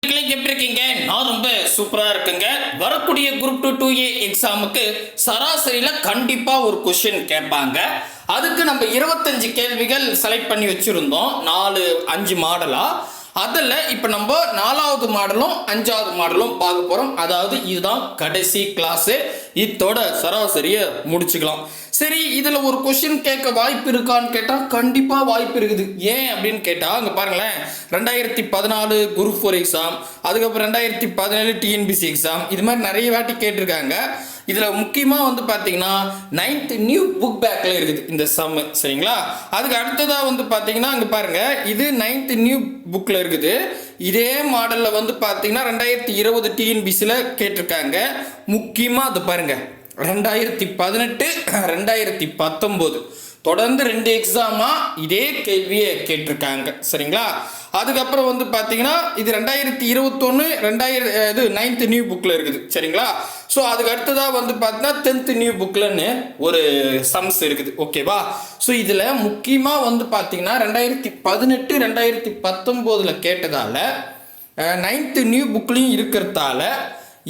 எப்படி இருக்கீங்க? நான் ரொம்ப சூப்பரா இருக்குங்க. வரக்கூடிய குரூப் 2 2A எக்ஸாமுக்கு சராசரியில கண்டிப்பா ஒரு கொஸ்டின் கேட்பாங்க. அதுக்கு நம்ம 25 கேள்விகள் செலக்ட் பண்ணி வச்சிருந்தோம், 5 மாடலா. அதில் இப்போ நம்ம 4வது மாடலும் 5வது மாடலும் பார்க்க போகிறோம். அதாவது இதுதான் கடைசி கிளாஸு. இதோட சராசரியை முடிச்சுக்கலாம். சரி, இதில் ஒரு கொஸ்டின் கேட்க வாய்ப்பு இருக்கான்னு கேட்டால் கண்டிப்பாக வாய்ப்பு இருக்குது. ஏன் அப்படின்னு கேட்டால் அங்கே பாருங்களேன், 2014 குரூப் 4 எக்ஸாம், அதுக்கப்புறம் 2017 டிஎன்பிசி எக்ஸாம், இது மாதிரி நிறைய வாட்டி கேட்டிருக்காங்க. இதில் முக்கியமாக வந்து பார்த்தீங்கன்னா 9th நியூ புக் பேக்கில் இருக்குது இந்த சம்மு. சரிங்களா? அதுக்கு அடுத்ததாக வந்து பார்த்தீங்கன்னா அங்கே பாருங்கள், இது 9th நியூ புக்கில் இருக்குது. இதே மாடலில் வந்து பார்த்தீங்கன்னா 2020 டிஎன்பிசியில் கேட்டிருக்காங்க. முக்கியமாக அது பாருங்கள், 2018 2019 தொடர்ந்து 2 எக்ஸாமா இதே கேள்வியை கேட்டிருக்காங்க. சரிங்களா? அதுக்கப்புறம் வந்து பார்த்தீங்கன்னா இது 2021 இது 9th நியூ புக்கில் இருக்குது. சரிங்களா? ஸோ அதுக்கு அடுத்ததாக வந்து பார்த்தீங்கன்னா 10th நியூ புக்கில்னு ஒரு சம்ஸ் இருக்குது. ஓகேவா? ஸோ இதில் முக்கியமாக வந்து பார்த்தீங்கன்னா 2018 2019 கேட்டதால 9th நியூ புக்லையும் இருக்கிறதால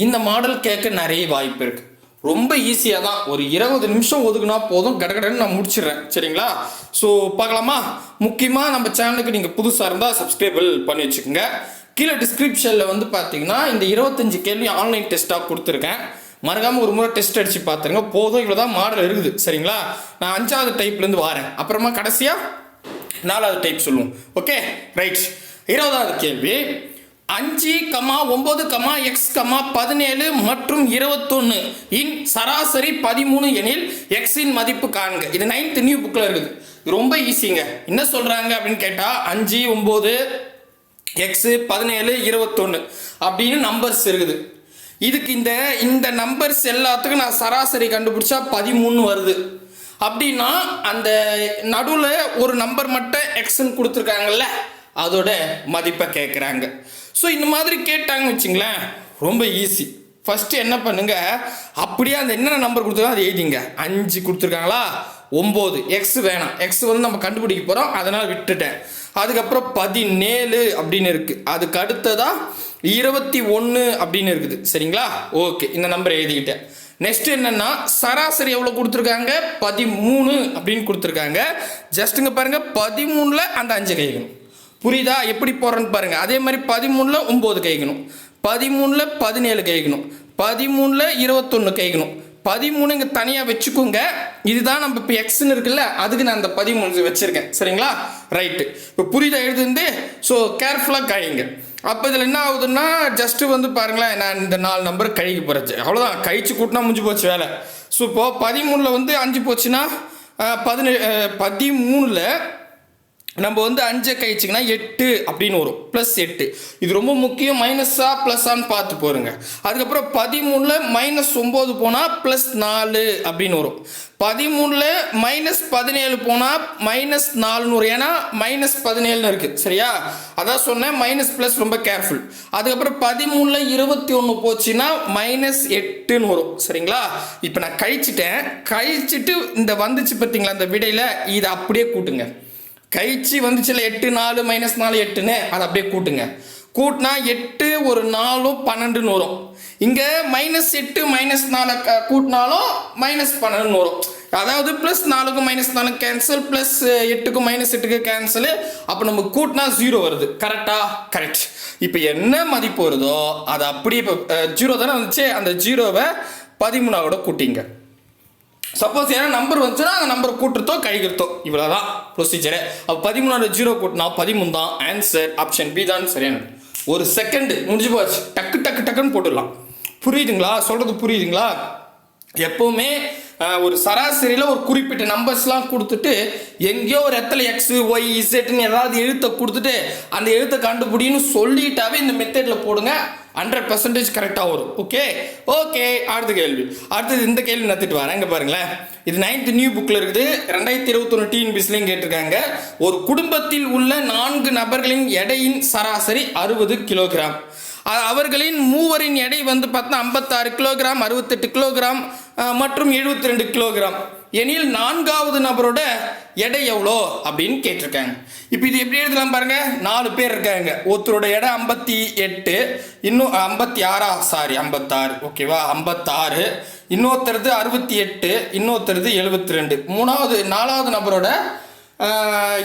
இந்த மாடல் கேட்க நிறைய வாய்ப்பு இருக்குது. ரொம்ப ஈஸியாக தான், ஒரு 20 நிமிஷம் ஒதுக்குனா போதும், கடகடன்னு நான் முடிச்சிடுறேன். சரிங்களா? ஸோ பார்க்கலாமா? முக்கியமாக நம்ம சேனலுக்கு நீங்கள் புதுசாக இருந்தால் சப்ஸ்கிரைபிள் பண்ணி வச்சுக்கோங்க. கீழே டிஸ்கிரிப்ஷனில் வந்து பார்த்தீங்கன்னா இந்த 25 கேள்வி ஆன்லைன் டெஸ்ட்டாக கொடுத்துருக்கேன். மறக்காமல் ஒரு முறை டெஸ்ட் அடித்து பார்த்துருங்க. போதும், இவ்வளோ தான் மாடல் இருக்குது. சரிங்களா? நான் 5வது டைப்லேருந்து வரேன், அப்புறமா கடைசியாக 4வது டைப் சொல்லுவோம். Okay, right. 20வது கேள்வி, 5, 9, x, 17 மற்றும் 21 இன் சராசரி 13 எனில் x இன் மதிப்பு காண்க. இது 9th நியூ புக்கில் இருக்குது. ரொம்ப ஈஸிங்க. என்ன சொல்கிறாங்க அப்படின்னு கேட்டால் 5, 9, x, 17, 21 அப்படின்னு நம்பர்ஸ் இருக்குது. இதுக்கு இந்த நம்பர்ஸ் எல்லாத்துக்கும் நான் சராசரி கண்டுபிடிச்சா 13 வருது. அப்படின்னா அந்த நடுவில் ஒரு நம்பர் மட்டும் எக்ஸ்ன்னு கொடுத்துருக்காங்கல்ல, அதோட மதிப்பை கேட்குறாங்க. ஸோ இந்த மாதிரி கேட்டாங்கன்னு வச்சுங்களேன், ரொம்ப ஈஸி. ஃபஸ்ட்டு என்ன பண்ணுங்க, அப்படியே அந்த என்னென்ன நம்பர் கொடுத்துருக்காங்க அதை எழுதிங்க. 5 கொடுத்துருக்காங்களா, 9, எக்ஸ் வேணாம், எக்ஸ் வந்து நம்ம கண்டுபிடிக்க போகிறோம், அதனால் விட்டுட்டேன். அதுக்கப்புறம் 17 அப்படின்னு இருக்குது. அதுக்கு அடுத்ததாக 21 அப்படின்னு இருக்குது. சரிங்களா? ஓகே, இந்த நம்பர் எழுதிக்கிட்டேன். நெக்ஸ்ட் என்னன்னா சராசரி எவ்வளோ கொடுத்துருக்காங்க, 13 அப்படின்னு கொடுத்துருக்காங்க. ஜஸ்ட்டுங்க பாருங்க, 13ல் அந்த 5 கைக்கணும். புரியுதா எப்படி போடுறேன்னு பாருங்க. அதே மாதிரி 13ல் 9 கைக்கணும், 13ல் 17 கைக்கணும், 13ல் 21 கைக்கணும். 13 இங்கே தனியாக வச்சுக்கோங்க. இதுதான் நம்ம இப்போ எக்ஸ்ன்னு இருக்குல்ல, அதுக்கு நான் அந்த 13 வச்சிருக்கேன். சரிங்களா? ரைட்டு. இப்போ புரியுதா எழுதுந்து? ஸோ கேர்ஃபுல்லாக கழிங்க. அப்போ இதில் என்ன ஆகுதுன்னா ஜஸ்ட்டு வந்து பாருங்களேன், நான் இந்த 4 நம்பர் கழிக்க போகிறச்சு, அவ்வளோதான். கழிச்சு கூட்டினா முடிஞ்சு போச்சு வேலை. ஸோ இப்போது 13ல் வந்து 5 போச்சுன்னா 13ல் நம்ம வந்து 5 கழிச்சிங்கன்னா 8 அப்படின்னு வரும், +8. இது ரொம்ப முக்கியம். மைனஸா ப்ளஸ்ஸான்னு பார்த்து போருங்க. அதுக்கப்புறம் 13ல் -9 போனால் +4 அப்படின்னு வரும். 13ல் -17 போனால் -4 வரும். ஏன்னா -17 இருக்குது. சரியா? அதான் சொன்னேன், மைனஸ் ப்ளஸ் ரொம்ப கேர்ஃபுல். அதுக்கப்புறம் 13ல் 21 போச்சுன்னா -8ன்னு வரும். சரிங்களா? இப்போ நான் கழிச்சிட்டு இந்த வந்துச்சு பார்த்தீங்களா இந்த விடையில், இதை அப்படியே கூட்டுங்க. கழிச்சு வந்துச்சுல 8, 4 -4 8ன்னு அதை அப்படியே கூட்டுங்க. கூட்டினா 8 ஒரு 4 12ன்னு வரும். இங்கே -8 -4 கூட்டினாலும் -12ன்னு வரும். அதாவது +4க்கும் -4 கேன்சல், +8க்கும் -8க்கு கேன்சல். அப்போ நம்ம கூட்டினா 0 வருது. கரெக்டா? கரெக்ட். இப்போ என்ன மதிப்பு வருதோ அதை அப்படியே, இப்போ 0 தானே வந்துச்சு, அந்த 0வை 13 கூட்டிங்க. சப்போஸ் ஏன்னா நம்பர் வந்துச்சுன்னா அந்த நம்பரை கூட்டுறதோ கழிக்கிறதோ, இவ்வளோதான் ப்ரொசீஜரு. அப்போ 13 0 கூட்டினா 13 தான் ஆன்சர். ஆப்ஷன் பி தான் சரியான. ஒரு செகண்ட் முடிஞ்சு போச்சு, டக்குன்னு போட்டுடலாம். புரியுதுங்களா? சொல்கிறது புரியுதுங்களா? எப்போவுமே ஒரு சராசரியில் ஒரு குறிப்பிட்ட நம்பர்ஸ்லாம் கொடுத்துட்டு எங்கேயோ ஒரு இடத்துல எக்ஸு ஒய் இசட்னு ஏதாவது எழுத்தை கொடுத்துட்டு அந்த எழுத்தை கண்டுபிடின்னு சொல்லிட்டாவே இந்த மெத்தடில் போடுங்க, 100% கரெக்டாக வரும். ஓகே. அடுத்த கேள்வி. அடுத்தது இந்த கேள்வி நத்துட்டு வரேன். இங்கே பாருங்களேன், இது 9th நியூ புக்கில் இருக்குது. 2021 டிஎன்பிசிலையும் கேட்டிருக்காங்க. ஒரு குடும்பத்தில் உள்ள 4 நபர்களின் எடையின் சராசரி 60 கிலோகிராம். அவர்களின் மூவரின் எடை வந்து பார்த்தா 56 கிலோகிராம், 68 கிலோகிராம் மற்றும் 72 கிலோகிராம். எனில் நான்காவது நபரோட எடை எவ்வளோ அப்படின்னு கேட்டிருக்காங்க. இப்போ இது எப்படி எழுதலாம் பாருங்க. 4 பேர் இருக்காங்க. ஒருத்தரோட எடை 58, இன்னும் 56, ஓகேவா, 56, இன்னொருத்தருது 68, இன்னொருத்தருது 72. நாலாவது நபரோட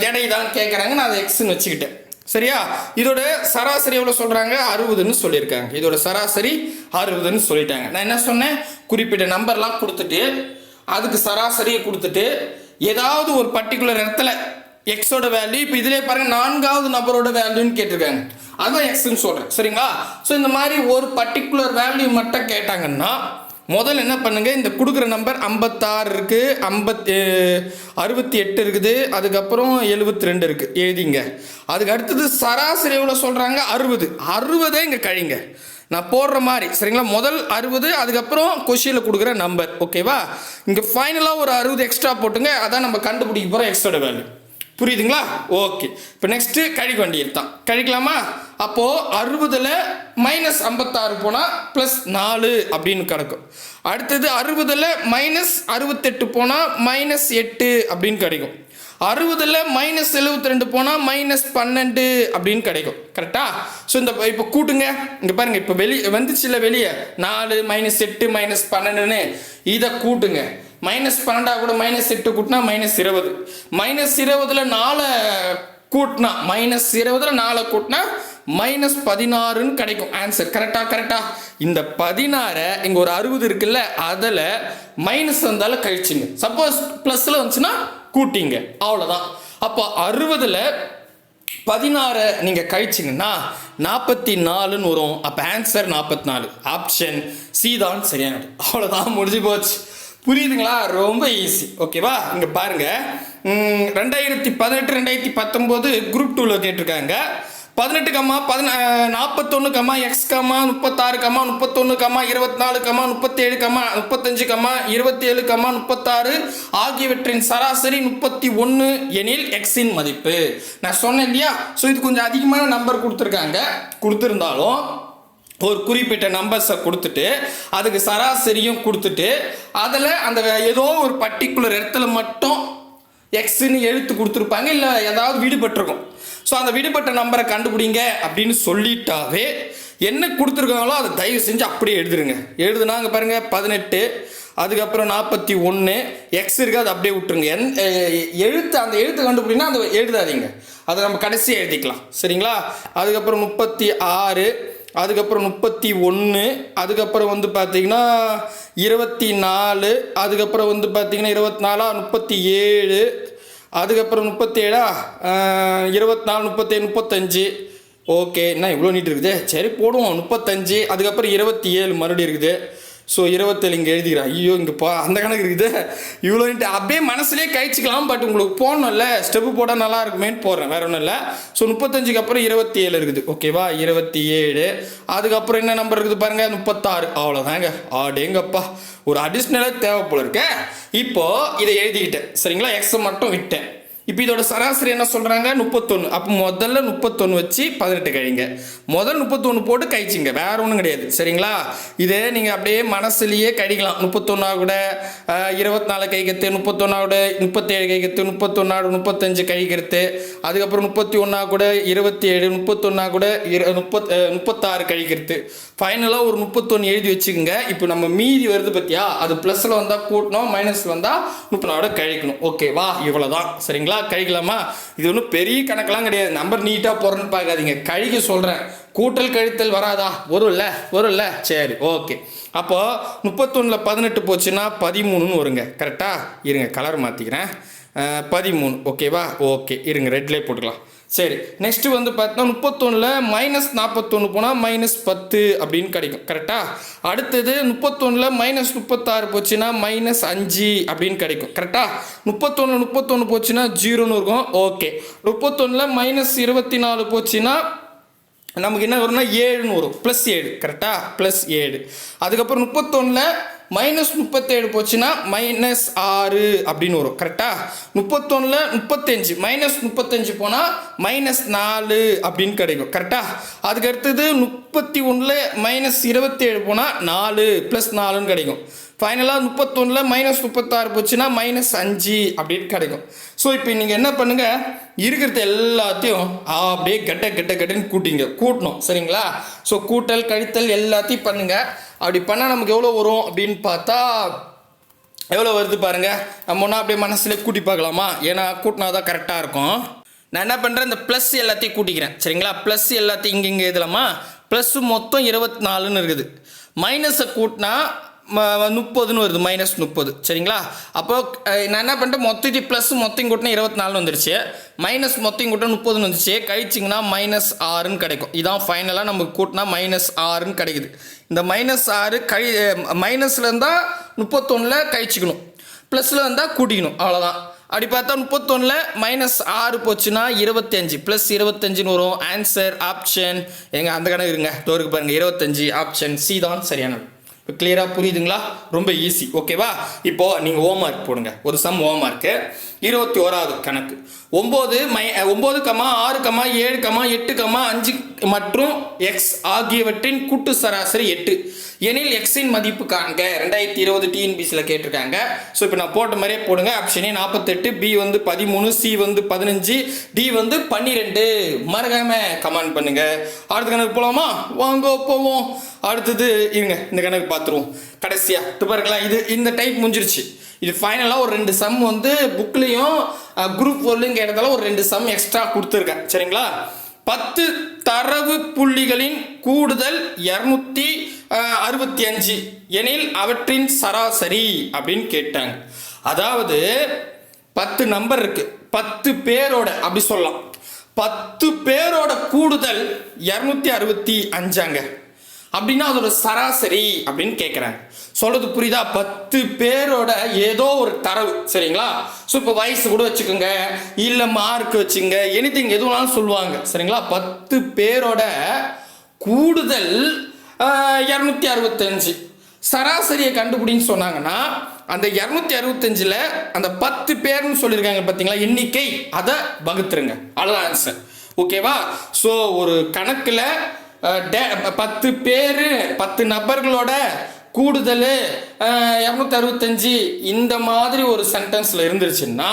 எடை தான் கேட்குறாங்க. நான் அதை எக்ஸ்ன்னு வச்சுக்கிட்டேன். சரியா? இதோட சராசரி எவ்வளோ சொல்கிறாங்க? 60ன்னு சொல்லியிருக்காங்க. இதோட சராசரி 60ன்னு சொல்லிட்டாங்க. நான் என்ன சொன்னேன்? குறிப்பிட்ட நம்பர்லாம் கொடுத்துட்டு அதுக்கு சராசரியை கொடுத்துட்டு ஏதாவது ஒரு பர்டிகுலர் இடத்துல எக்ஸோட வேல்யூ, இப்போ இதிலே பாருங்க 4வது நபரோட வேல்யூன்னு கேட்டிருக்காங்க. அதுதான் எக்ஸ்ன்னு சொல்கிறேன். சரிங்களா? ஸோ இந்த மாதிரி ஒரு பர்டிகுலர் வேல்யூ மட்டும் கேட்டாங்கன்னா முதல்ல என்ன பண்ணுங்க, இந்த கொடுக்குற நம்பர் 56 இருக்கு, 68 இருக்குது, அதுக்கப்புறம் 72 இருக்கு, எழுதிங்க. அதுக்கு அடுத்தது சராசரி எவ்வளோ சொல்றாங்க? 60 இங்கே கழிங்க. நான் போடுற மாதிரி. சரிங்களா? முதல் 60, அதுக்கப்புறம் கொஷினில் கொடுக்குற நம்பர். ஓகேவா? இங்கே ஃபைனலாக ஒரு 60 எக்ஸ்ட்ரா போட்டுங்க. அதான் நம்ம கண்டுபிடிக்க போகிற எக்ஸோட வேல்யூ. புரியுதுங்களா? ஓகே. இப்போ நெக்ஸ்ட்டு கழிக்க வேண்டியது தான். கழிக்கலாமா? அப்போது 60ல் -56 போனால் +4 அப்படின்னு கிடைக்கும். அடுத்தது 60ல் -68 போனால் -8 அப்படின்னு கிடைக்கும். 60ல் -72 போனால் -12 அப்படின்னு கிடைக்கும். கரெக்டா? ஸோ இந்த இப்போ கூட்டுங்க. இங்கே பாருங்க, இப்போ வெளியே வந்துச்சுல, வெளியே 4 -8 -12ன்னு இதை கூட்டுங்க. -12 கூட -8 கூட்டினா -20. -20ல் 4 கூட்டினா -20ல் 4 கூட்டினா -16ன்னு கிடைக்கும் ஆன்சர். கரெக்டா? இந்த 16 இங்கே ஒரு 60 இருக்குல்ல, அதில் மைனஸ் வந்தாலும் கழிச்சுங்க. சப்போஸ் ப்ளஸில் வந்துச்சுன்னா கூட்டிங்க. அவ்வளோதான். அப்போ 60ல் 16 நீங்கள் கழிச்சிங்கன்னா 44ன்னு வரும். அப்போ ஆன்சர் 44. ஆப்ஷன் சி தான் சரியானது. அவ்வளோதான், முடிஞ்சு போச்சு. புரியுதுங்களா? ரொம்ப ஈஸி. ஓகேவா? இங்கே பாருங்க, 2018 2019 குரூப் 2ல கேட்டிருக்காங்க. 18, 41, X, 36, 31, 24, 37, 35, 27, 36 ஆகியவற்றின் சராசரி 31 எனில் எக்ஸின் மதிப்பு. நான் சொன்னேன் இல்லையா? ஸோ இது கொஞ்சம் அதிகமான நம்பர் கொடுத்துருந்தாலும் ஒரு குறிப்பிட்ட நம்பர்ஸை கொடுத்துட்டு அதுக்கு சராசரியும் கொடுத்துட்டு அதில் அந்த ஏதோ ஒரு பர்டிகுலர் இடத்துல மட்டும் எக்ஸ்ன்னு எழுத்து கொடுத்துருப்பாங்க, இல்லை ஏதாவது விடுபட்டிருக்கும். ஸோ அந்த விடுபட்ட நம்பரை கண்டுபிடிங்க அப்படின்னு சொல்லிட்டாவே என்ன கொடுத்துருக்காங்களோ அதை தயவு செஞ்சு அப்படியே எழுதுனா அங்கே பாருங்கள் 18, அதுக்கப்புறம் 41, எக்ஸ் இருக்குது, அதை அப்படியே விட்டுருங்க. அந்த எழுத்து கண்டுபிடினா அதை எழுதாதீங்க, அதை நம்ம கடைசியாக எழுதிக்கலாம். சரிங்களா? அதுக்கப்புறம் 36, அதுக்கப்புறம் 31, அதுக்கப்புறம் வந்து பார்த்தீங்கன்னா 24, அதுக்கப்புறம் வந்து பார்த்தீங்கன்னா 24, 37, அதுக்கப்புறம் 37, 24, 37, 35. ஓகே, என்ன இவ்வளோ நீட் இருக்குது? சரி போடுவோம் 35. அதுக்கப்புறம் 27 மறுபடியும் இருக்குது. ஸோ 27 இங்கே எழுதிக்கிறேன். ஐயோ, இங்கே அந்த கணக்கு இருக்குது. இவ்வளோ நீட்டு அப்படியே மனசுலேயே கழிச்சிக்கலாம். பட் உங்களுக்கு போடணும்ல, ஸ்டெப்பு போட்டால் நல்லா இருக்குமேன்னு போடுறேன், வேற ஒன்றும் இல்லை. ஸோ 35க்கு அப்புறம் 27 இருக்குது. ஓகேவா? 27. அதுக்கப்புறம் என்ன நம்பர் இருக்குது பாருங்க, 36. அவ்வளோதாங்க. ஆடேங்கப்பா, ஒரு அடிஷ்னலாக தேவை போல இருக்க. இப்போது இதை எழுதிக்கிட்டேன். சரிங்களா? எக்ஸை மட்டும் விட்டேன். இப்போ இதோட சராசரி என்ன சொல்கிறாங்க? 31. அப்போ முதல்ல 31 வச்சு 18 கழிங்க. முதல் 31 போட்டு கழிச்சிங்க, வேற ஒன்றும் கிடையாது. சரிங்களா? இதே நீங்கள் அப்படியே மனசுலேயே கழிக்கலாம். 31 கூட 24 கழிக்கிறது, 31 கூட 37 கழிக்கிறது, 31 35 கழிக்கிறது, அதுக்கப்புறம் 31 கூட 27, 31 கூட 36 கழிக்கிறது. ஃபைனலாக ஒரு 31 எழுதி வச்சுக்கோங்க. இப்போ நம்ம மீதி வருது பார்த்தியா, அது ப்ளஸில் வந்தால் கூட்டணும், மைனஸில் வந்தால் 34 கழிக்கணும். ஓகேவா? இவ்வளோதான். சரிங்களா? கழிக்கலாமா? இது ஒன்றும் பெரிய கணக்கெல்லாம் கிடையாது. நம்பர் நீட்டாக போகிறேன்னு பார்க்காதீங்க, கழிக்க சொல்கிறேன். கூட்டல் கழித்தல் வராதா? வரும்ல. சரி, ஓகே. அப்போ 31ல் 18 போச்சுன்னா 13ன்னு வருங்க. கரெக்டாக? இருங்க, கலர் மாற்றிக்கிறேன். 13. ஓகேவா? ஓகே, இருங்க, ரெட்லேயே போட்டுக்கலாம். சரி, நெக்ஸ்ட் வந்து பார்த்தோன்னா 31ல் -41 போனால் -10 அப்படின்னு கிடைக்கும். கரெக்டாக? அடுத்தது 31ல் -36 போச்சுன்னா -5 அப்படின்னு கிடைக்கும். கரெக்டாக? 31 போச்சுன்னா 0ன்னு இருக்கும். ஓகே. 31ல் -24 போச்சுன்னா நமக்கு என்ன வரும்னா 7ன்னு வரும், +7. கரெக்டாக? +7. அதுக்கப்புறம் 31ல் -37 போச்சுன்னா -6 அப்படின்னு வரும். கரெக்டாக? 31ல் 35 -35 போனால் -4 அப்படின்னு கிடைக்கும். கரெக்டாக? அதுக்கு அடுத்தது 31ல் -27 போனால் 4 +4ன்னு கிடைக்கும். ஃபைனலாக 31 -36 போச்சுன்னா -5 அப்படின்னு கிடைக்கும். ஸோ இப்போ நீங்கள் என்ன பண்ணுங்கள், இருக்கிறது எல்லாத்தையும் அப்படியே கெட்டன்னு கூட்டணும் சரிங்களா. ஸோ கூட்டல் கழித்தல் எல்லாத்தையும் பண்ணுங்கள். அப்படி பண்ணால் நமக்கு எவ்வளோ வரும் அப்படின்னு பார்த்தா எவ்வளோ வருது பாருங்கள். நம்ம ஒன்றா அப்படியே மனசுலேயே கூட்டி பார்க்கலாமா, ஏன்னா கூட்டினா தான் கரெக்டாக இருக்கும். நான் என்ன பண்ணுறேன், இந்த ப்ளஸ் எல்லாத்தையும் கூட்டிக்கிறேன் சரிங்களா. ப்ளஸ் எல்லாத்தையும் இங்கே எழுதலாமா. ப்ளஸ்ஸு மொத்தம் 24ன்னு இருக்குது. மைனஸை கூட்டினா 30ன்னு வருது, -30 சரிங்களா. அப்போ நான் என்ன பண்ணிட்டேன், மொத்தம் ப்ளஸ் மொத்தம் கூட்டினா 24 வந்துருச்சு, மைனஸ் மொத்தம் கூட்டினா 30 வந்துருச்சு. கழிச்சிங்கன்னா -6ன்னு கிடைக்கும். இதான் ஃபைனலாக நமக்கு கூட்டினா -6ன்னு கிடைக்குது. இந்த -6 மைனஸில் இருந்தால் 31 கழிச்சிக்கணும், ப்ளஸில் இருந்தால் கூட்டிக்கணும், அவ்வளோதான். அப்படி பார்த்தா 31 -6 போச்சுன்னா 25 +25ன்னு வரும். ஆன்சர் ஆப்ஷன் எங்க அந்த கணக்கு இருங்க, தோருக்கு பாருங்க 25 ஆப்ஷன் சி தான் சரியானது. இப்போ கிளியராக புரியுதுங்களா, ரொம்ப ஈஸி ஓகேவா. இப்போது நீங்கள் ஹோம்ஒர்க் போடுங்க, ஒரு சம் ஹோம்ஒர்க்கு 21வது கணக்கு. 9, 6, 7, 8, 5 மற்றும் x ஆகியவற்றின் கூட்டு சராசரி 8 எனில் எக்ஸின் மதிப்பு காண்க. 2020 டிஎன்பிசியில் கேட்டிருக்காங்க. ஸோ இப்போ நான் போட்ட மாதிரியே போடுங்க. Option A 48, B 13, C 15, D 12. மறக்காம கமெண்ட் பண்ணுங்க. அடுத்த கணக்கு போகலாமா, வாங்க போவோம். அடுத்தது இருங்க, இந்த கணக்கு பார்த்துருவோம் கடைசியாக பாருங்களா. இது இந்த டைப் முடிஞ்சிருச்சு. இது ஃபைனலாக ஒரு 2 சம் புக்லேயும் குரூப் 4லையும் கேட்டதால ஒரு 2 சம் எக்ஸ்ட்ரா கொடுத்துருக்கேன் சரிங்களா. 10 தரவு புள்ளிகளின் கூடுதல் 265 எனில் அவற்றின் சராசரி அப்படின்னு கேட்டாங்க. அதாவது 10 நம்பர் இருக்கு, 10 பேரோட அப்படி சொல்லலாம். 10 பேரோட கூடுதல் 265 அப்படின்னா அதோட சராசரி அப்படின்னு கேட்குறாங்க. சொல்றது புரியுதா? 10 பேரோட ஏதோ ஒரு தரவு சரிங்களா. ஸோ இப்போ வயசு கூட வச்சுக்கோங்க, இல்லை மார்க் வச்சுங்க, எனிதிங் எதுனாலும் சொல்லுவாங்க சரிங்களா. 10 பேரோட கூடுதல் 265 சராசரியை கண்டுபிடின்னு சொன்னாங்கன்னா அந்த 265ல் அந்த 10 பேர்னு சொல்லியிருக்காங்க பார்த்தீங்களா எண்ணிக்கை, அதை வகுத்துருங்க, அவ்வளோதான் ஆன்சர் ஓகேவா. ஸோ ஒரு கணக்கில் 10 பேர் 10 நபர்களோட கூடுதல் 265 இந்த மாதிரி ஒரு சென்டென்ஸில் இருந்துருச்சுன்னா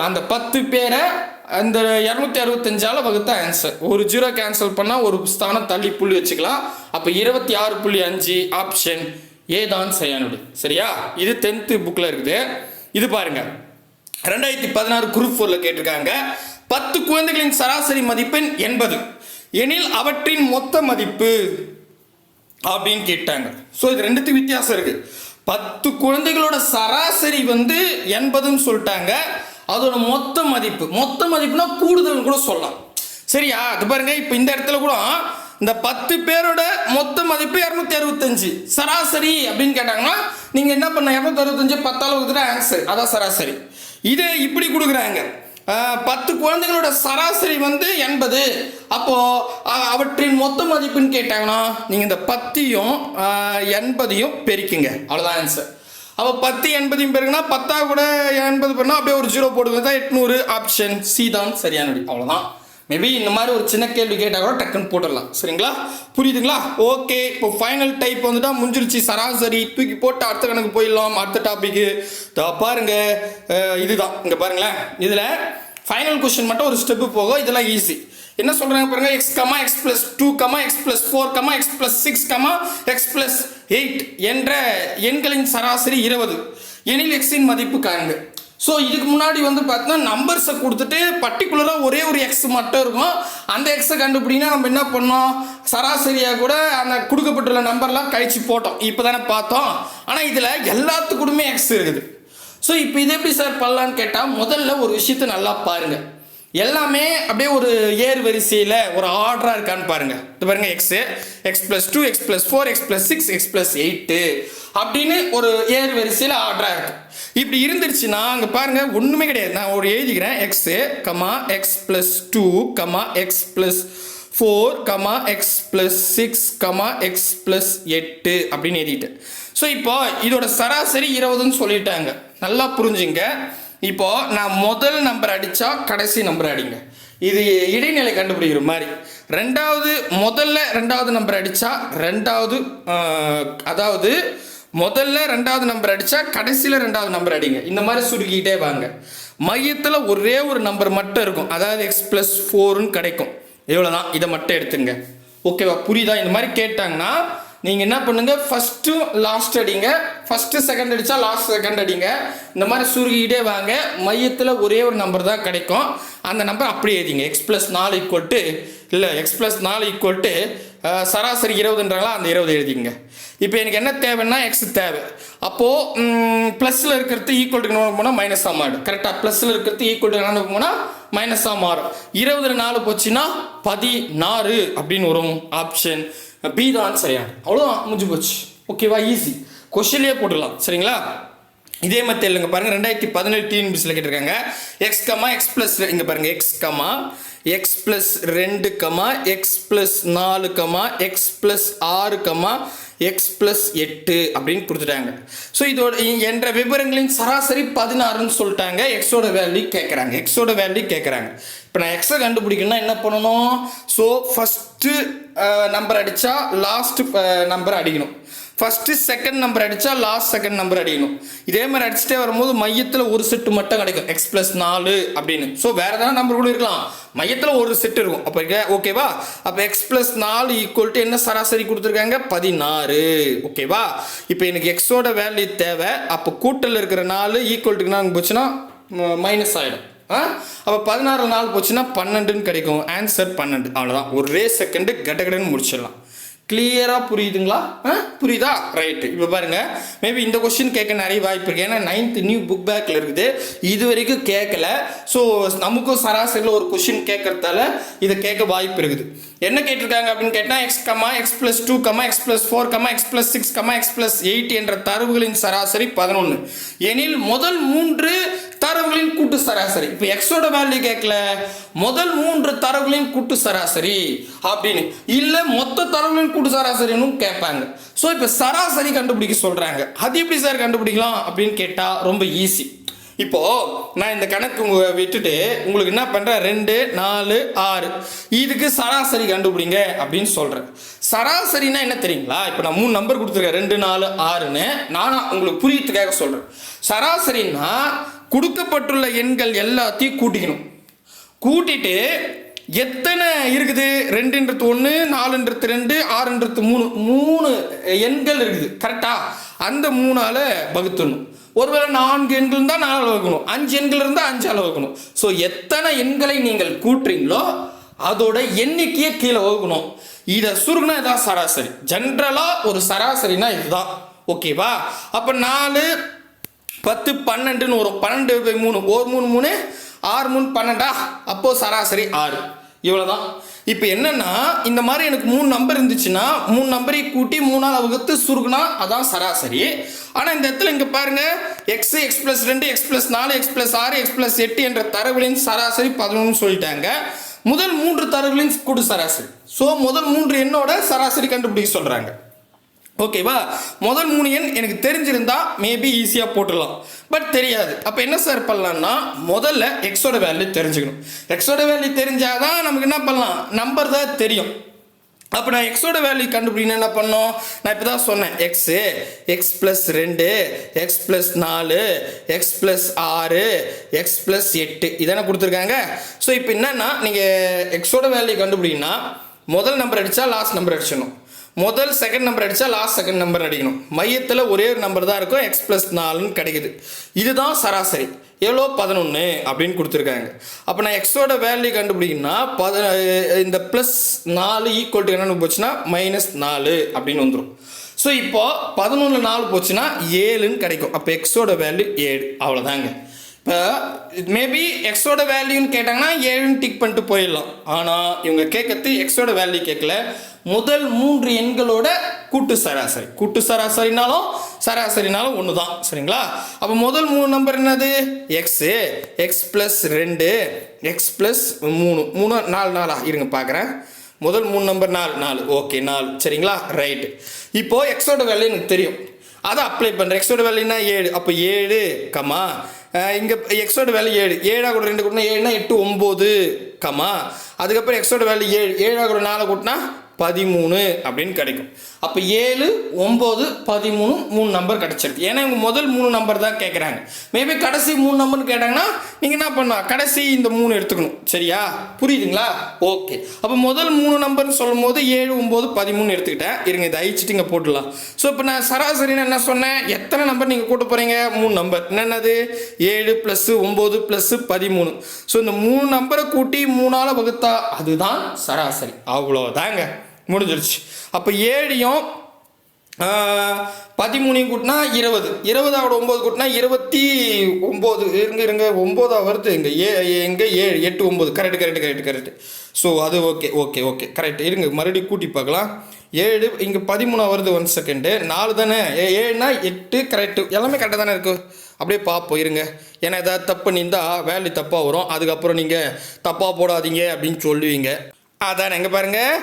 அந்த 10 பேரை அந்த 265ஆல் வகுத்தா ஆன்சர். ஒரு 0 கேன்சல் பண்ணால் ஒரு ஸ்தானம் தள்ளி புள்ளி வச்சுக்கலாம். அப்போ 26.5 ஆப்ஷன் ஏ தான் சரியானது சரியா. இது 10th புக்கில் இருக்குது. இது பாருங்க 2016 குரூப் 4ல் கேட்டிருக்காங்க. 10 குழந்தைகளின் சராசரி மதிப்பெண் 80 எனில் அவற்றின் மொத்த மதிப்பு அப்படின்னு கேட்டாங்க. ஸோ இது ரெண்டுத்துக்கு வித்தியாசம் இருக்கு. 10 குழந்தைகளோட சராசரி 80ன்னு சொல்லிட்டாங்க. அதோட மொத்த மதிப்புனா கூடுதல் கூட சொல்லலாம் சரியா. அது பாருங்க, இப்போ இந்த இடத்துல கூட இந்த 10 பேரோட மொத்த மதிப்பு 265 சராசரி அப்படின்னு கேட்டாங்கன்னா நீங்க என்ன பண்ண 265 10ஆல் வகுத்துட்டா ஆன்சர், அதான் சராசரி. இதை இப்படி கொடுக்குறாங்க, 10 குழந்தைகளோட சராசரி 80, அப்போ அவற்றின் மொத்த மதிப்புன்னு கேட்டாங்கன்னா நீங்க இந்த 10யும் 80யும் பெருக்குங்க, அவ்வளோதான் ஆன்சர். அப்போ 10 80 பெருக்குன்னா 10 கூட 80 பெருனா அப்படியே ஒரு 0 போடுங்க, தான் 800 ஆப்ஷன் சி தான் சரியானது, அவ்வளோதான். மேபி இந்த மாதிரி ஒரு சின்ன கேள்வி கேட்டால் கூட டக்குன்னு போட்டுடலாம் சரிங்களா. புரியுதுங்களா? ஓகே, இப்போ ஃபைனல் டைப் வந்துட்டா முடிஞ்சிருச்சு. சராசரி தூக்கி போட்டு அடுத்த கணக்கு போயிடலாம். அடுத்த டாபிக்கு பாருங்க, இதுதான் இங்கே பாருங்களேன். இதில் ஃபைனல் கொஸ்டின் மட்டும் ஒரு ஸ்டெப்பு போகும், இதெல்லாம் ஈஸி. என்ன சொல்கிறாங்க பாருங்க, x, x+2, x+4, x+6, x+8 என்ற எண்களின் சராசரி 20 எனில் எக்ஸின் மதிப்பு காண்க. ஸோ இதுக்கு முன்னாடி பார்த்தீங்கன்னா நம்பர்ஸை கொடுத்துட்டு பர்டிகுலராக ஒரே ஒரு எக்ஸ் மட்டும் இருக்கும். அந்த எக்ஸை கண்டுபிடினா நம்ம என்ன பண்ணோம், சராசரியாக கூட அந்த கொடுக்கப்பட்டுள்ள நம்பர்லாம் கழிச்சு போட்டோம், இப்போ தானே பார்த்தோம். ஆனால் இதில் எல்லாத்துக்கூடமே எக்ஸ் இருக்குது. ஸோ இப்போ இது எப்படி சார் பண்ணலான்னு கேட்டால் முதல்ல ஒரு விஷயத்தை நல்லா பாருங்கள். எல்லாமே அப்படியே ஒரு ஏர் வரிசையில் ஒரு ஆர்டராக இருக்கான்னு பாருங்கள். இது பாருங்கள், x+2, x+4, x+6, x+8 அப்படின்னு ஒரு ஏர் வரிசையில் ஆர்டராக இருக்குது. இப்படி இருந்துருச்சுன்னா அங்கே பாருங்கள் ஒன்றுமே கிடையாது. நான் ஒரு எழுதிக்கிறேன், x, x+2, x+4, x+6, x+8 அப்படின்னு எழுதிட்டேன். ஸோ இப்போ இதோட சராசரி 20ன்னு சொல்லிட்டாங்க. நல்லா புரிஞ்சுங்க. இப்போ நான் முதல் நம்பர் அடித்தா கடைசி நம்பர் அடிங்க, இது இடைநிலை கண்டுபிடிக்கிற மாதிரி. முதல்ல ரெண்டாவது நம்பர் அடித்தா ரெண்டாவது, அதாவது முதல்ல ரெண்டாவது நம்பர் அடித்தா கடைசியில் ரெண்டாவது நம்பர் அடிங்க. இந்த மாதிரி சுருக்கிக்கிட்டே வாங்க. மையத்தில் ஒரே ஒரு நம்பர் மட்டும் இருக்கும், அதாவது x+4ன்னு கிடைக்கும். இவ்வளோதான், இதை மட்டும் எடுத்துங்க. ஓகேவா, புரியுதா? இந்த மாதிரி கேட்டாங்கன்னா நீங்கள் என்ன பண்ணுங்க, ஃபஸ்ட்டு லாஸ்ட் அடிங்க, ஃபஸ்ட்டு செகண்ட் அடித்தா லாஸ்ட் செகண்ட் அடிங்க. இந்த மாதிரி சுருகிக்கிட்டே வாங்க. மையத்தில் ஒரே ஒரு நம்பர் தான் கிடைக்கும், அந்த நம்பர் அப்படியே எழுதிங்க. x+4 ஈக்குவல் இல்லை x+4 ஈக்குவல் சராசரி 20ன்றாங்களா, அந்த 20 எழுதிங்க. இப்போ எனக்கு என்ன தேவைன்னா x தேவை. அப்போது ப்ளஸில் இருக்கிறது ஈக்குவல் போனால் மைனஸாக மாறும். கரெக்டாக, ப்ளஸில் இருக்கிறது ஈக்குவல் போனால் மைனஸாக மாறும். 20 போச்சுன்னா 16 அப்படின்னு வரும். ஆப்ஷன் பி தான் சரியான. அவ்வளோதான், முடிஞ்சு போச்சு. ஓகேவா, ஈஸி, கொஸ்டின்லேயே போட்டுடலாம். சரிங்களா? இதே மாதிரி இல்லைங்க பாருங்க, 2017 டிஎன்பிஎஸ்சியில் கேட்டிருக்காங்க. x, இங்கே பாருங்க, x+2, x+4, x+6, x+8 அப்படின்னு கொடுத்துட்டாங்க. ஸோ இதோட என்ற விவரங்களின் சராசரி 16ன்னு சொல்லிட்டாங்க. எக்ஸோட வேல்யூ கேட்குறாங்க. இப்போ நான் எக்ஸை கண்டுபிடிக்கணும்னா என்ன பண்ணணும்? ஸோ ஃபஸ்ட்டு நம்பர் அடித்தா லாஸ்ட் நம்பர் அடிக்கணும், ஃபஸ்ட்டு செகண்ட் நம்பர் அடித்தா லாஸ்ட் செகண்ட் நம்பர் அடிக்கணும். இதே மாதிரி அடிச்சுட்டே வரும்போது மையத்தில் ஒரு செட்டு மட்டும் கிடைக்கும், x+4 அப்படின்னு. ஸோ வேறு ஏதாவது நம்பர் கூட இருக்கலாம், மையத்தில் ஒரு செட்டு இருக்கும். அப்போ ஓகேவா? அப்போ x+4 ஈக்குவல் என்ன சராசரி கொடுத்துருக்காங்க? 16. ஓகேவா? இப்போ எனக்கு எக்ஸோட வேல்யூ தேவை. அப்போ கூட்டல் இருக்கிற 4 ஈக்குவல்ட்டுக்கு போச்சுன்னா மைனஸ் ஆகிடும். அப்போ 16 போச்சுன்னா 12ன்னு கிடைக்கும். ஆன்சர் 12. அவ்வளோதான், ஒரே செகண்டு கடகடன்னு முடிச்சிடலாம். கிளியராக புரியுதுங்களா? புரியுதா? ரைட்டு. இப்போ பாருங்கள், மேபி இந்த கொஸ்டின் கேட்க நிறைய வாய்ப்பு இருக்குது. ஏன்னா 9th நியூ புக் பேக்கில் இருக்குது, இது வரைக்கும் கேட்கல. ஸோ நமக்கும் சராசரியில் ஒரு கொஸ்டின் கேட்கறதால இதை கேட்க வாய்ப்பு இருக்குது. என்ன கேட்டிருக்காங்க அப்படின்னு கேட்டால் x+2, x+4, x+6, x+8 என்ற தரவுகளின் சராசரி 11 எனில் முதல் 3 தரவுகளின் கூட்டு சராசரி. இப்போ எக்ஸோட வேல்யூ கேட்கல, முதல் 3 தரவுகளின் கூட்டு சராசரி அப்படின்னு, இல்லை மொத்த தரவுகளின் கூட்டு சராசரின்னு கேட்பாங்க. ஸோ இப்போ சராசரி கண்டுபிடிக்க சொல்கிறாங்க. அது எப்படி சார் கண்டுபிடிக்கலாம் அப்படின்னு கேட்டால் ரொம்ப ஈஸி. இப்போது நான் இந்த கணக்கு விட்டுட்டு உங்களுக்கு என்ன பண்ணுறேன், 2, 4, 6 இதுக்கு சராசரி கண்டுபிடிங்க அப்படின்னு சொல்கிறேன். சராசரினா என்ன தெரியுங்களா? இப்போ நான் 3 நம்பர் கொடுத்துருக்கேன், 2, 4, 6ன்னு. நானும் உங்களுக்கு புரியத்துக்காக சொல்கிறேன். சராசரின்னா கொடுக்கப்பட்டுள்ள எண்கள் எல்லாத்தையும் கூட்டிக்கணும். கூட்டிட்டு எத்தனை இருக்குது, 2ன்றது 1, 4ன்றது 2, 6ன்றது 3 எண்கள் இருக்குது. கரெக்டாக அந்த 3ஆல் வகுத்துடணும். ஒருவேளை 4 எண்கள் இருந்தால் 4 வகுக்கணும், 5 எண்கள் இருந்தால் 5ஆல் வகுக்கணும். ஸோ எத்தனை எண்களை நீங்கள் கூட்டுறீங்களோ அதோட எண்ணிக்கையை கீழே வகுக்கணும். இதை சுருகுனா இதான் சராசரி. ஜென்ரலாக ஒரு சராசரினா இதுதான். ஓகேவா? அப்போ 4, 10, 12ன்னு வரும். 12/3, 1 3 3, 6 3 12. அப்போது சராசரி 6. இவ்வளோதான். இப்போ என்னன்னா, இந்த மாதிரி எனக்கு 3 நம்பர் இருந்துச்சுன்னா 3 நம்பரை கூட்டி 3ஆல் வகுத்து சுருகுனா அதான் சராசரி. ஆனால் இந்த இடத்துல இங்கே பாருங்க, x, x+2, x+4, x+6, x+8 என்ற தரவுகளின் சராசரி 11 சொல்லிட்டாங்க. முதல் 3 தரவுகளின் கூட்டு சராசரி. ஸோ முதல் 3 எண்ணோட சராசரி கண்டுபிடிக்க சொல்கிறாங்க. ஓகேவா? முதல் 3 எண் எனக்கு தெரிஞ்சிருந்தா மேபி ஈஸியாக போட்டுடலாம், பட் தெரியாது. அப்போ என்ன சார் பண்ணலாம்னா, முதல்ல எக்ஸோட வேல்யூ தெரிஞ்சுக்கணும். எக்ஸோட வேல்யூ தெரிஞ்சாதான் நமக்கு என்ன பண்ணலாம், நம்பர் தான் தெரியும். அப்போ நான் எக்ஸோட வேல்யூ கண்டுபிடிக்கணும் என்ன பண்ணோம், நான் இப்போ தான் சொன்னேன். x+2, x+4, x+6, x+8 இதானே கொடுத்துருக்காங்க. ஸோ இப்போ என்னன்னா, நீங்கள் எக்ஸோட வேல்யூ கண்டுபிடிக்கணும்னா முதல் நம்பர் அடித்தா லாஸ்ட் நம்பர் அடிச்சிடணும், முதல் செகண்ட் நம்பர் அடித்தா லாஸ்ட் செகண்ட் நம்பர் அடிக்கணும். மையத்தில் ஒரே ஒரு நம்பர் தான் இருக்கும், x+4ன்னு கிடைக்குது. இதுதான் சராசரி. எவ்வளோ? 11 அப்படின்னு கொடுத்துருக்காங்க. அப்போ நான் எக்ஸோட வேல்யூ கண்டுபிடிக்கணும்னா இந்த +4 ஈக்குவல் டு என்னென்னு போச்சுன்னா -4 அப்படின்னு வந்துடும். ஸோ இப்போ 11 4 போச்சுன்னா 7ன்னு கிடைக்கும். அப்போ எக்ஸோட வேல்யூ 7. அவ்வளோதாங்க. இப்போ மேபி எக்ஸோட வேல்யூன்னு கேட்டாங்கன்னா 7ன்னு டிக் பண்ணிட்டு போயிடலாம். ஆனால் இவங்க கேட்கறது எக்ஸோட வேல்யூ கேட்கல, முதல் 3 எண்களோட கூட்டு சராசரி. கூட்டு சராசரினாலும் சராசரினாலும் ஒன்று தான். சரிங்களா? அப்போ முதல் 3 நம்பர் என்னது? x, x+2, x+3, 3 4 4 இருங்க பார்க்குறேன். முதல் 3 நம்பர் 4. ஓகே, 4. சரிங்களா? ரைட்டு. இப்போது எக்ஸோட வேல்யூ எனக்கு தெரியும், அதை அப்ளை பண்ணுறேன். எக்ஸோட வேல்யூனா 7. அப்போ 7, இங்கே எக்ஸோட வேல்யூ 7. 7 கூட 2 கூட்டினா 7னா 8 9, அதுக்கப்புறம் எக்ஸோட வேல்யூ 7. 7 கூட 4 கூட்டினா 13 அப்படின்னு கிடைக்கும். அப்போ 7, 9, 13 3 நம்பர் கிடைச்சிருக்கு. ஏன்னா இவங்க முதல் 3 நம்பர் தான் கேட்குறாங்க. மேபி கடைசி 3 நம்பர்னு கேட்டாங்கன்னா நீங்கள் என்ன பண்ணலாம், கடைசி இந்த 3 எடுத்துக்கணும். சரியா, புரியுதுங்களா? ஓகே. அப்போ முதல் 3 நம்பர்னு சொல்லும் போது 7, 9, 13 எடுத்துக்கிட்டேன். இருங்க இதை அழிச்சிட்டு இங்கே போட்டுடலாம். ஸோ இப்போ நான் சராசரின்னு என்ன சொன்னேன், எத்தனை நம்பர் நீங்கள் கூட்ட போகிறீங்க, 3 நம்பர். என்னென்னது, 7 + 9 + 13. ஸோ இந்த 3 நம்பரை கூட்டி 3ஆல் வகுத்தா அதுதான் சராசரி. அவ்வளோதாங்க, முடிஞ்சிருச்சு. அப்போ 7யும் 13 கூட்டினா 20, 20 9 கூட்டினா 29. இருங்க 9 வருது இங்கே, எங்கே 7 8 9. கரெக்ட். ஸோ அது ஓகே கரெக்ட். இருங்க மறுபடியும் கூட்டி பார்க்கலாம். 7 இங்கே 13 வருது. 1 செகண்டு. 4 தானே, 7னா 8. கரெக்டு, எல்லாமே கரெக்டாக தானே இருக்குது. அப்படியே பார்ப்போம் இருங்க. ஏன்னா ஏதாவது தப்பு பண்ணியிருந்தால் வேல்யூ தப்பாக வரும். அதுக்கப்புறம் நீங்கள் தப்பாக போடாதீங்க அப்படின்னு சொல்லுவீங்க. அதானே, எங்கே பாருங்கள்,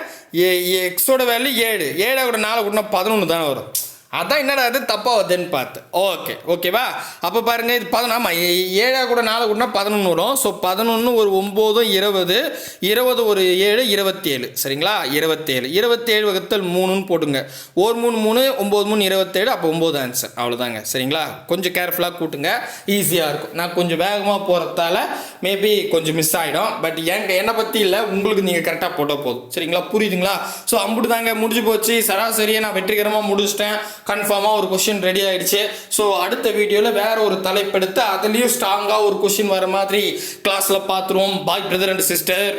எக்ஸோட வேல்யூ 7, 7 கூட 4 கூட்டினா 11 தானே வரும். அதான் என்னடா அது தப்பாக வருதுன்னு பார்த்தேன். ஓகேவா? அப்போ பாருங்கள், இது 10. ஆமாம், 7 கூட 4 கூட்டினா 11 வரும். ஸோ 11 ஒரு 9 20, 20 ஒரு 7 27. சரிங்களா, 27 27 வகுத்தல் 3ன்னு போட்டுங்க. 1 3 3 9 3 27. அப்போ 9 ஆன்சர். அவ்வளோதாங்க. சரிங்களா, கொஞ்சம் கேர்ஃபுல்லாக கூட்டுங்க, ஈஸியாக இருக்கும். நான் கொஞ்சம் வேகமாக போகிறதால மேபி கொஞ்சம் மிஸ் ஆகிடும். பட் என்னை பற்றி இல்லை, உங்களுக்கு நீங்கள் கரெக்டாக போட்டால் போதும். சரிங்களா, புரியுதுங்களா? ஸோ அம்புட்டு தாங்க, முடிஞ்சு போச்சு. சராசரியை நான் வெற்றிகரமாக முடிச்சிட்டேன். கன்ஃபார்மாக ஒரு கொஷின் ரெடி ஆகிடுச்சு. ஸோ அடுத்த வீடியோவில் வேற ஒரு தலைப்பெடுத்து அதுலேயும் ஸ்ட்ராங்காக ஒரு கொஷின் வர மாதிரி கிளாஸில் பார்த்துருவோம். பாய் பிரதர் அண்ட் சிஸ்டர்.